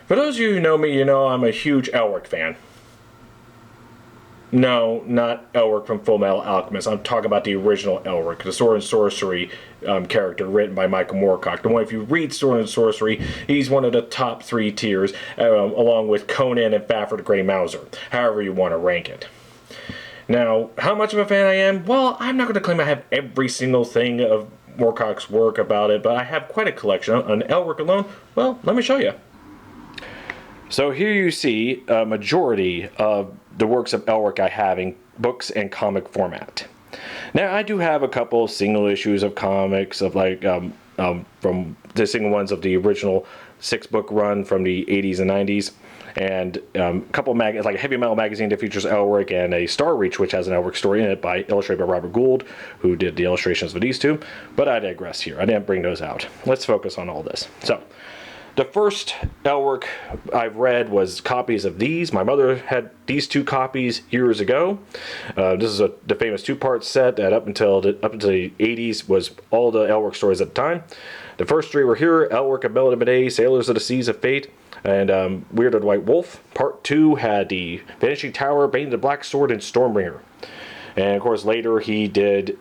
For those of you who know me, you know I'm a huge Elric fan. No, not Elric from Full Metal Alchemist. I'm talking about the original Elric, the Sword and Sorcery character written by Michael Moorcock. The one, if you read Sword and Sorcery, he's one of the top 3 tiers, along with Conan and Fafhrd the Grey Mouser, however you want to rank it. Now, how much of a fan I am? Well, I'm not going to claim I have every single thing of Moorcock's work about it, but I have quite a collection. On Elric alone, well, let me show you. So here you see a majority of the works of Elric I have in books and comic format. Now I do have a couple single issues of comics of like from the single ones of the original 6-book run from the 80s and 90s, and a couple magazines like a heavy metal magazine that features Elric, and a Star Reach which has an Elric story in it illustrated by Robert Gould, who did the illustrations for these two. But I digress here. I didn't bring those out. Let's focus on all this. So the first Elric I've read was copies of these. My mother had these 2 copies years ago. This is the famous 2-part set that up until the 80s was all the Elric stories at the time. The first 3 were here: Elric of Melnibone, Sailors of the Seas of Fate, and Weird of the White Wolf. Part 2 had the Vanishing Tower, Bane of the Black Sword, and Stormbringer. And of course later he did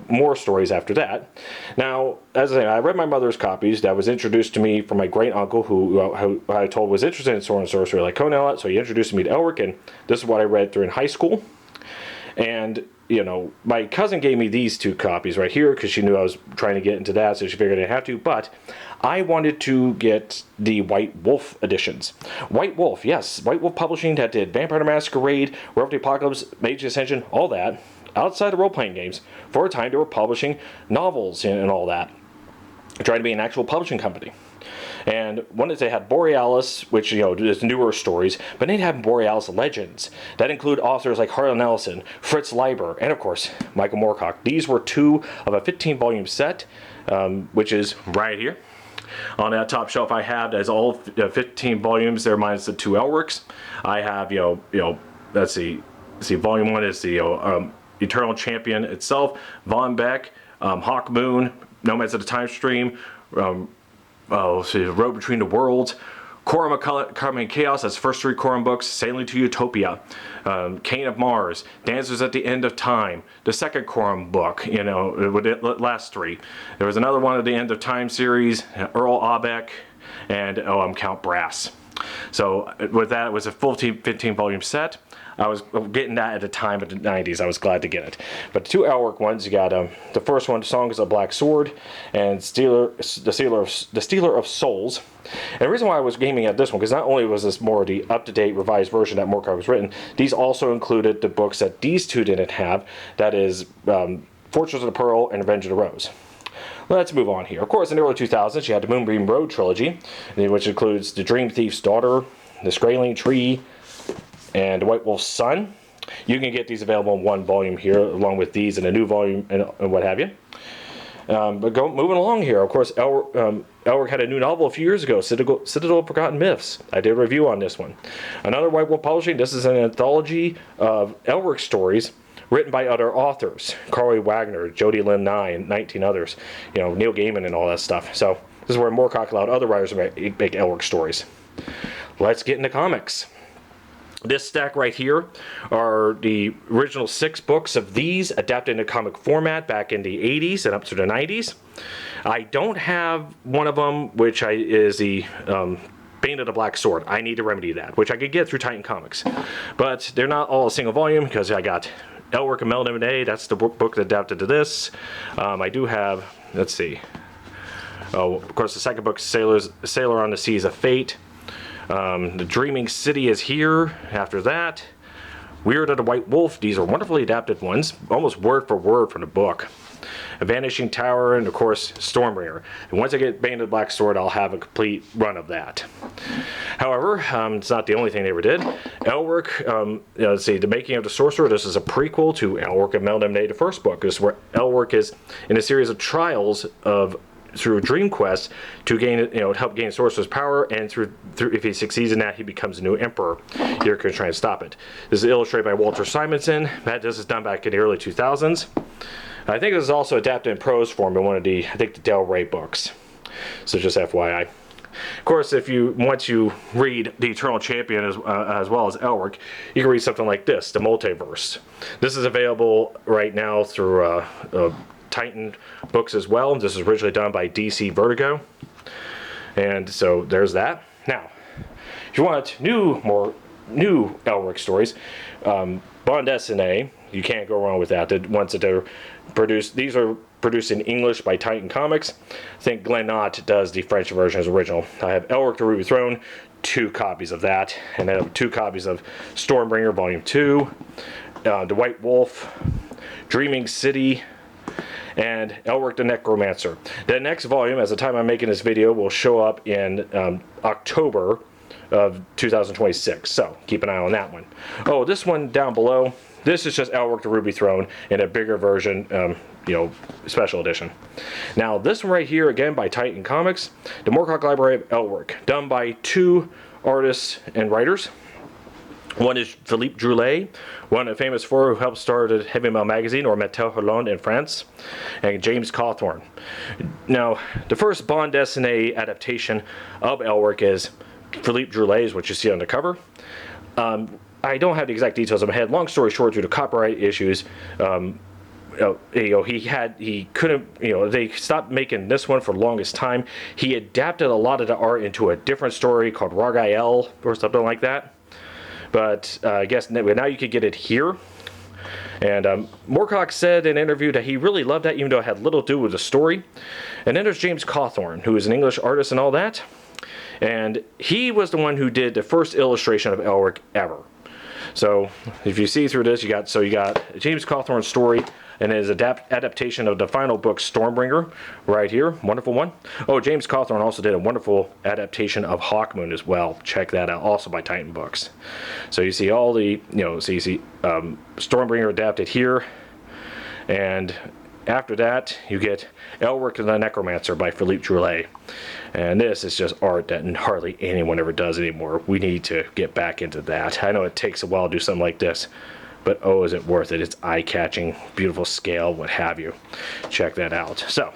more stories after that. Now, as I say, I read my mother's copies that was introduced to me from my great uncle, who I told was interested in Sword and Sorcery like Conan, so he introduced me to Elric, and this is what I read through in high school. And my cousin gave me these 2 copies right here because she knew I was trying to get into that, so she figured I didn't have to. But I wanted to get the White Wolf editions. White Wolf, yes, White Wolf Publishing that did Vampire the Masquerade, War of the Apocalypse, Mage Ascension, all that. Outside of role-playing games, for a time they were publishing novels and all that, trying to be an actual publishing company. And one is they had Borealis, which is newer stories, but they have Borealis Legends that include authors like Harlan Ellison, Fritz Leiber, and of course Michael Moorcock. These were 2 of a 15-volume set, which is right here. On that top shelf I have, that's all 15 volumes there minus the 2 Elrics. I have let's see, volume 1 is the Eternal Champion itself, Von Beck, Hawk Moon, Nomads of the Time Stream, Road Between the Worlds, Quorum of Karma and Chaos, that's the first 3 Quorum books, Sailing to Utopia, Cain of Mars, Dancers at the End of Time, the second Quorum book, with the last 3. There was another one at the End of Time series, Earl Abeck, and Count Brass. So with that, it was a full 15-volume set. I was getting that at the time of the 90s. I was glad to get it. But the 2 Elric ones, you got the first one, Songs of Black Sword, and the Stealer of Souls. And the reason why I was aiming at this one, because not only was this more the up-to-date revised version that Moorcock was written, these also included the books that these 2 didn't have. That is Fortress of the Pearl and Revenge of the Rose. Let's move on here. Of course, in the early 2000s, you had the Moonbeam Road trilogy, which includes The Dream Thief's Daughter, The Skraeling Tree, and The White Wolf's Son. You can get these available in 1 volume here, along with these in a new volume and what have you. But moving along here, of course, Elric had a new novel a few years ago, Citadel of Forgotten Myths. I did a review on this one. Another White Wolf Publishing, this is an anthology of Elric stories written by other authors. Carly Wagner, Jody Lynn Nye, and 19 others. Neil Gaiman and all that stuff. So this is where Moorcock allowed other writers to make Elric stories. Let's get into comics. This stack right here are the original 6 books of these adapted into comic format back in the 80s and up to the 90s. I don't have one of them, which is the Bane of the Black Sword. I need to remedy that, which I could get through Titan Comics. But they're not all a single volume, because I got Elric of Melnibone, that's the book that adapted to this. I do have, let's see, of course the second book, Sailor on the Seas of Fate. The Dreaming City is here after that. Weird of the White Wolf, these are wonderfully adapted ones, almost word for word from the book. A Vanishing Tower, and of course Stormbringer. And once I get Bane of the Black Sword, I'll have a complete run of that. However, it's not the only thing they ever did. Elric, let's see, The Making of the Sorcerer, this is a prequel to Elric of Melnibone, the first book. This is where Elric is in a series of trials through Dream Quest to gain, help gain Sorcerer's power, and through if he succeeds in that, he becomes a new emperor. You're going to try and stop it. This is illustrated by Walter Simonson. This is done back in the early 2000s. I think this is also adapted in prose form in one of the Del Rey books. So just FYI. Of course, once you read The Eternal Champion as well as Elric, you can read something like this, The Multiverse. This is available right now through Titan Books as well. This was originally done by DC Vertigo. And so there's that. Now, if you want new Elric stories, Bond Dessinée, you can't go wrong with that. The ones that are produced, these are produced in English by Titan Comics. I think Glenn Knott does the French version as original. I have Elric the Ruby Throne, 2 copies of that, and I have 2 copies of Stormbringer Volume 2, The White Wolf, Dreaming City, and Elric the Necromancer. The next volume, as the time I'm making this video, will show up in October of 2026, so keep an eye on that one. Oh, this one down below, this is just Elric the Ruby Throne in a bigger version, special edition. Now, this one right here, again by Titan Comics, The Moorcock Library of Elric, done by 2 artists and writers. One is Philippe Droulet, one of the famous 4 who helped start Heavy Metal Magazine, or Metal Hollande in France, and James Cawthorne. Now, the first Bond Dessinée adaptation of Elric is Philippe Droulet, is what you see on the cover. I don't have the exact details in my head. Long story short, due to copyright issues, he couldn't, they stopped making this one for the longest time. He adapted a lot of the art into a different story called Ragael or something like that. But I guess now you can get it here. And Moorcock said in an interview that he really loved that, even though it had little to do with the story. And then there's James Cawthorne, who is an English artist and all that. And he was the one who did the first illustration of Elric ever. So if you see through this, you got James Cawthorne's story and his adaptation of the final book, Stormbringer, right here. Wonderful one. Oh, James Cawthorne also did a wonderful adaptation of Hawkmoon as well. Check that out, also by Titan Books. So you see all the, so you see Stormbringer adapted here. And after that, you get Elric the Necromancer by Philippe Droulet. And this is just art that hardly anyone ever does anymore. We need to get back into that. I know it takes a while to do something like this, but oh, is it worth it? It's eye-catching, beautiful scale, what have you. Check that out. So,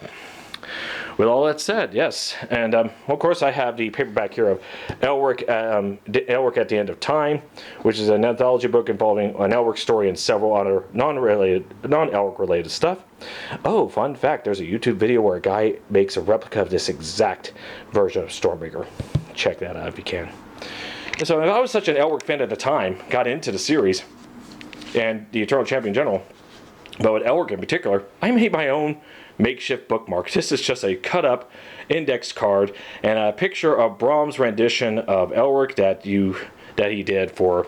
with all that said, yes, and of course I have the paperback here of Elric, Elric at the End of Time, which is an anthology book involving an Elric story and several other non-Elric related stuff. Oh, fun fact, there's a YouTube video where a guy makes a replica of this exact version of Stormbringer. Check that out if you can. And so I was such an Elric fan at the time, got into the series, and the Eternal Champion in general, but with Elric in particular, I made my own makeshift bookmark. This is just a cut up index card and a picture of Brahms' rendition of Elric that he did for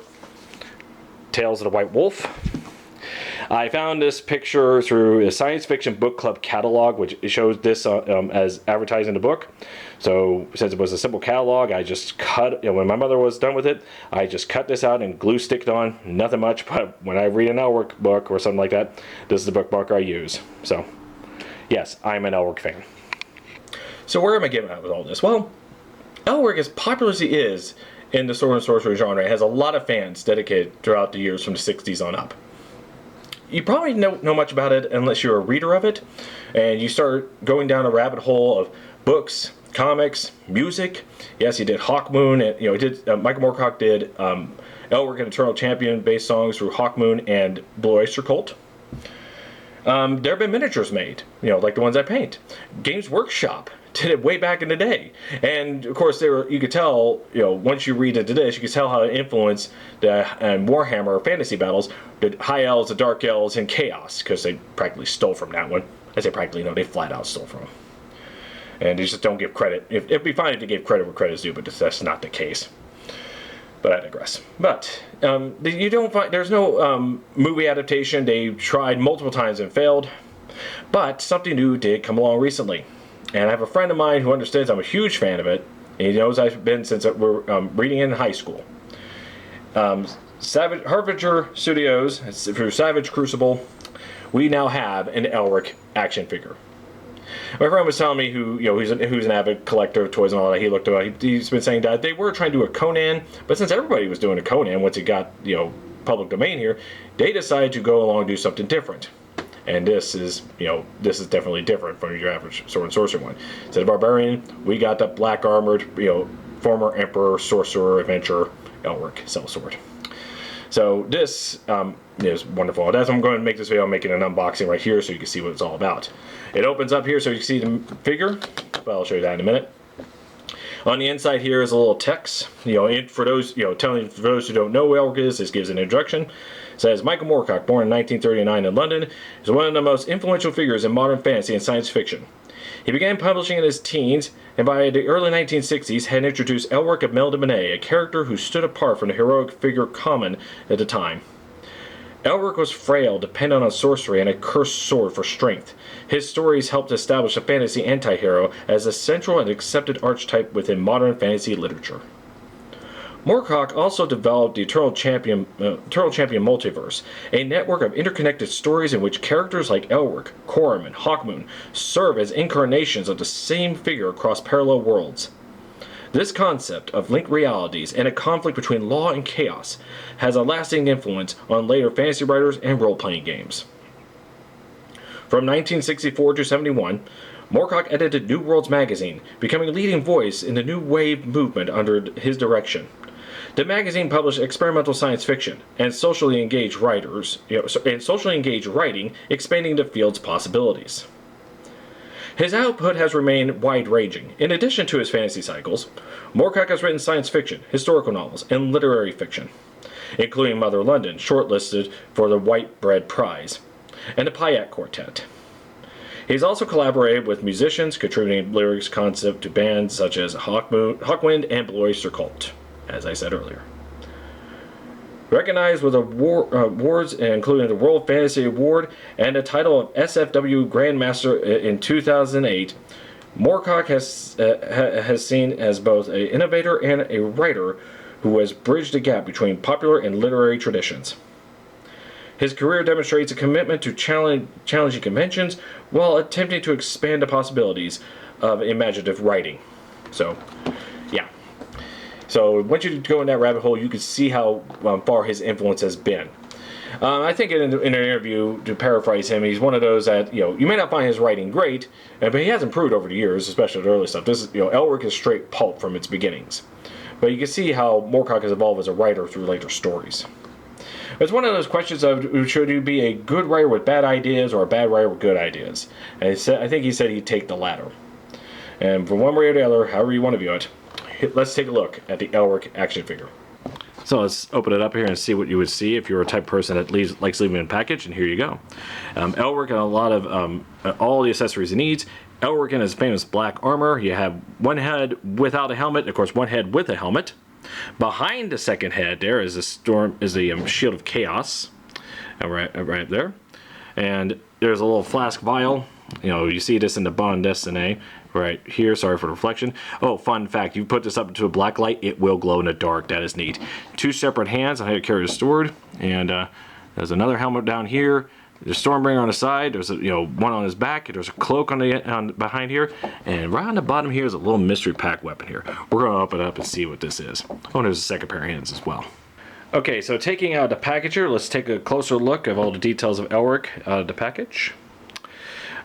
Tales of the White Wolf. I found this picture through a Science Fiction Book Club catalog, which shows this as advertising the book. So since it was a simple catalog, I just cut, when my mother was done with it, I just cut this out and glue sticked on. Nothing much, but when I read an Elric book or something like that, this is the bookmark I use. So yes, I'm an Elric fan. So where am I getting at with all this? Well, Elric, as popular as he is in the sword and sorcery genre, has a lot of fans dedicated throughout the years from the 60s on up. You probably don't know much about it unless you're a reader of it, and you start going down a rabbit hole of books, comics, music. Yes, he did Hawkmoon, and Michael Moorcock did Elric and Eternal Champion based songs through Hawkmoon and Blue Oyster Cult. There have been miniatures made, like the ones I paint. Games Workshop did it way back in the day, and of course you could tell, once you read into this, you could tell how it influenced the Warhammer fantasy battles, the High Elves, the Dark Elves, and Chaos, because they practically stole from that one. I say practically, no, they flat out stole from them. And they just don't give credit. It'd be fine if they gave credit where credit is due, but that's not the case. But I digress. But you don't find, there's no movie adaptation. They tried multiple times and failed. But something new did come along recently. And I have a friend of mine who understands I'm a huge fan of it. And he knows I've been since we're reading in high school. Harvenger Studios, through Savage Crucible, we now have an Elric action figure. My friend was telling me who's an avid collector of toys and all that. He looked about. He's been saying that they were trying to do a Conan, but since everybody was doing a Conan once it got public domain here, they decided to go along and do something different. And this is, this is definitely different from your average sword and sorcery one. Instead of barbarian, we got the black armored, former emperor, sorcerer, adventurer, Elric sellsword. So this is wonderful. That's why I'm going to make this video. I'm making an unboxing right here so you can see what it's all about. It opens up here so you can see the figure, but I'll show you that in a minute. On the inside here is a little text. For those, for those who don't know who Elric is, this gives an introduction. It says, Michael Moorcock, born in 1939 in London, is one of the most influential figures in modern fantasy and science fiction. He began publishing in his teens, and by the early 1960s had introduced Elric of Melnibone, a character who stood apart from the heroic figure common at the time. Elric was frail, dependent on sorcery and a cursed sword for strength. His stories helped establish a fantasy anti-hero as a central and accepted archetype within modern fantasy literature. Moorcock also developed the Eternal Champion multiverse, a network of interconnected stories in which characters like Elric, Corum, and Hawkmoon serve as incarnations of the same figure across parallel worlds. This concept of linked realities and a conflict between law and chaos has a lasting influence on later fantasy writers and role-playing games. From 1964 to 71, Moorcock edited New Worlds magazine, becoming a leading voice in the New Wave movement under his direction. The magazine published experimental science fiction and socially engaged writing, expanding the field's possibilities. His output has remained wide-ranging. In addition to his fantasy cycles, Moorcock has written science fiction, historical novels, and literary fiction, including Mother London, shortlisted for the White Bread Prize, and the Pyatt Quartet. He's also collaborated with musicians, contributing lyrics concept to bands such as Hawkwind and Blue Oyster Cult, as I said earlier. Recognized with awards including the World Fantasy Award and the title of SFW Grandmaster in 2008, Moorcock has seen as both an innovator and a writer who has bridged the gap between popular and literary traditions. His career demonstrates a commitment to challenging conventions while attempting to expand the possibilities of imaginative writing. So, yeah. So once you go in that rabbit hole, you can see how far his influence has been. I think in an interview, to paraphrase him, he's one of those that, you may not find his writing great, but he has improved over the years, especially the early stuff. This is, Elric is straight pulp from its beginnings. But you can see how Moorcock has evolved as a writer through later stories. It's one of those questions of, should you be a good writer with bad ideas or a bad writer with good ideas? And I think he said he'd take the latter. And for one way or the other, however you want to view it, let's take a look at the Elric action figure. So let's open it up here and see what you would see if you're a type of person that likes leaving in a package, and here you go. Elric and a lot of all the accessories he needs. Elric in his famous black armor. You have one head without a helmet, of course one head with a helmet. Behind the second head there is the Shield of Chaos, right there. And there's a little flask vial. You see this in the Bond Destiny right here. Sorry for the reflection. Oh, fun fact, you put this up into a black light, it will glow in the dark. That is neat. Two separate hands on how to carry the sword. And there's another helmet down here. There's Stormbringer on the side. There's one on his back. There's a cloak on behind here, and right on the bottom here is a little mystery pack weapon here. We're going to open it up and see what this is. Oh, and there's a second pair of hands as well. Okay, so taking out the package here, let's take a closer look of all the details of Elric out of the package.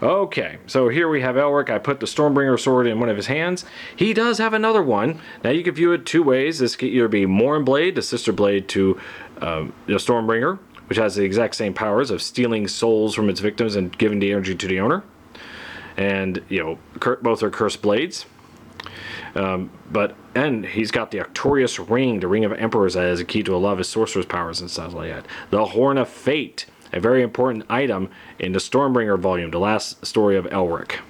Okay, so here we have Elric. I put the Stormbringer sword in one of his hands. He does have another one. Now you can view it two ways. This could either be Mournblade, the sister blade to the Stormbringer, which has the exact same powers of stealing souls from its victims and giving the energy to the owner. And, both are cursed blades. And he's got the Arcturus Ring, the Ring of Emperors, that is a key to a lot of his sorcerer's powers and stuff like that. The Horn of Fate, a very important item in the Stormbringer volume, the last story of Elric.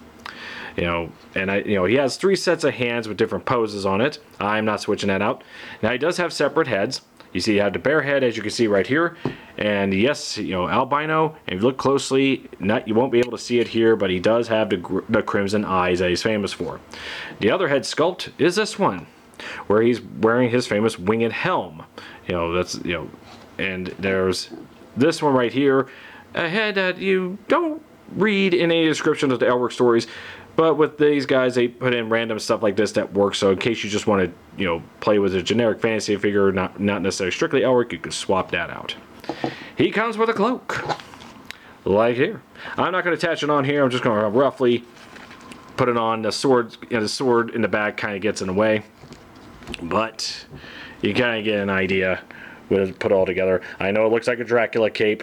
He has 3 sets of hands with different poses on it. I'm not switching that out. Now he does have separate heads. You see, you have the bear head, as you can see right here, and yes, albino. And if you look closely, you won't be able to see it here, but he does have the crimson eyes that he's famous for. The other head sculpt is this one, where he's wearing his famous winged helm. And there's this one right here, a head that you don't read in any description of the Elric stories. But with these guys, they put in random stuff like this that works. So in case you just want to, play with a generic fantasy figure, not necessarily strictly Elric, you can swap that out. He comes with a cloak. like here. I'm not going to attach it on here. I'm just going to roughly put it on. The sword, the sword in the back kind of gets in the way, but you kind of get an idea when it's put it all together. I know it looks like a Dracula cape.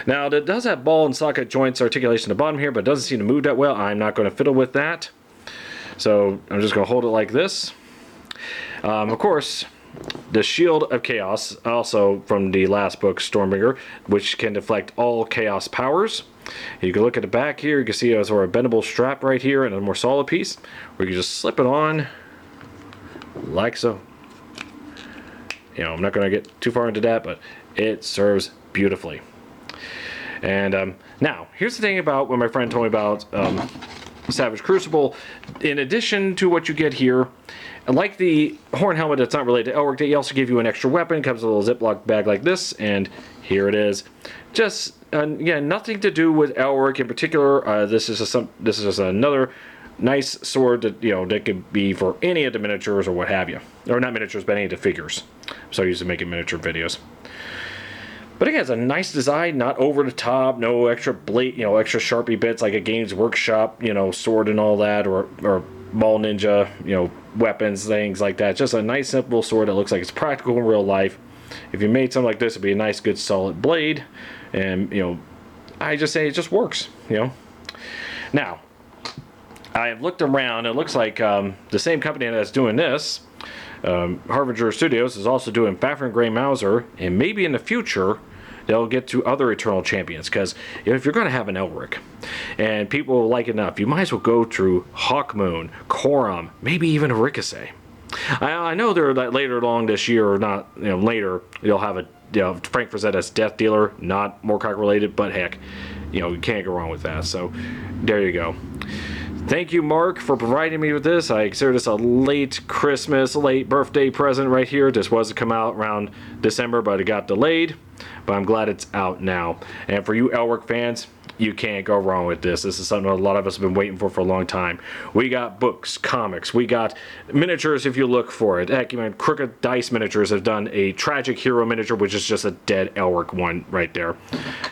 Now, it does have ball and socket joints articulation at the bottom here, but it doesn't seem to move that well. I'm not going to fiddle with that. So I'm just going to hold it like this. Of course, the Shield of Chaos, also from the last book, Stormbringer, which can deflect all chaos powers. You can look at the back here. You can see a sort of bendable strap right here and a more solid piece, where you can just slip it on like so. You know, I'm not going to get too far into that, but it serves beautifully. And now, here's the thing about when my friend told me about Savage Crucible. In addition to what you get here, like the horn helmet that's not related to Elric, they also give you an extra weapon. It comes in a little Ziploc bag like this, and here it is. Just, again, nothing to do with Elric in particular. This is just another nice sword that, you know, that could be for any of the miniatures or what have you. Or not miniatures, but any of the figures. I'm so used to making miniature videos. But again, it's a nice design, not over the top, no extra blade, you know, extra Sharpie bits like a Games Workshop, you know, sword and all that, or Ball Ninja, you know, weapons, things like that. Just a nice, simple sword that looks like it's practical in real life. If you made something like this, it'd be a nice, good, solid blade. And, you know, I just say it just works, you know. Now, I have looked around. It looks like the same company that's doing this, Harvenger Studios, is also doing Fafhrd Grey Mauser, and maybe in the future they'll get to other Eternal Champions, because if you're going to have an Elric and people like it enough, you might as well go through Hawkmoon, Corum, maybe even a Ricochet. I know they're later along this year, or not, you know, later, you'll have a, you know, Frank Frazetta's Death Dealer, not Moorcock related, but heck, you know, you can't go wrong with that. So there you go. Thank you, Mark, for providing me with this. I consider this a late Christmas, late birthday present right here. This was to come out around December, but it got delayed. But I'm glad it's out now. And for you Elric fans, you can't go wrong with this. This is something a lot of us have been waiting for a long time. We got books, comics, we got miniatures if you look for it. Heck, even Crooked Dice Miniatures have done a Tragic Hero miniature, which is just a dead Elric one right there.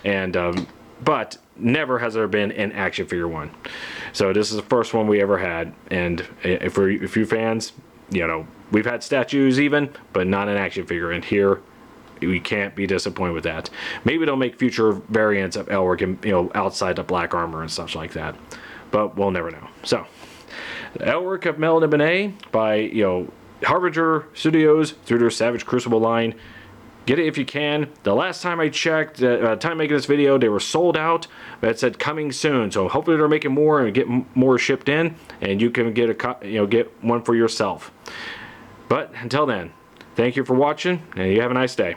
And but never has there been an action figure one. So this is the first one we ever had. And if you fans, you know, we've had statues even, but not an action figure. And here, we can't be disappointed with that. Maybe they'll make future variants of Elric, and, you know, outside the black armor and such like that. But we'll never know. So, Elric of Melnibone by, you know, Harvenger Studios through their Savage Crucible line. Get it if you can. The last time I checked, time making this video, they were sold out. That said coming soon. So hopefully they're making more and get more shipped in, and you can get get one for yourself. But until then, thank you for watching, and you have a nice day.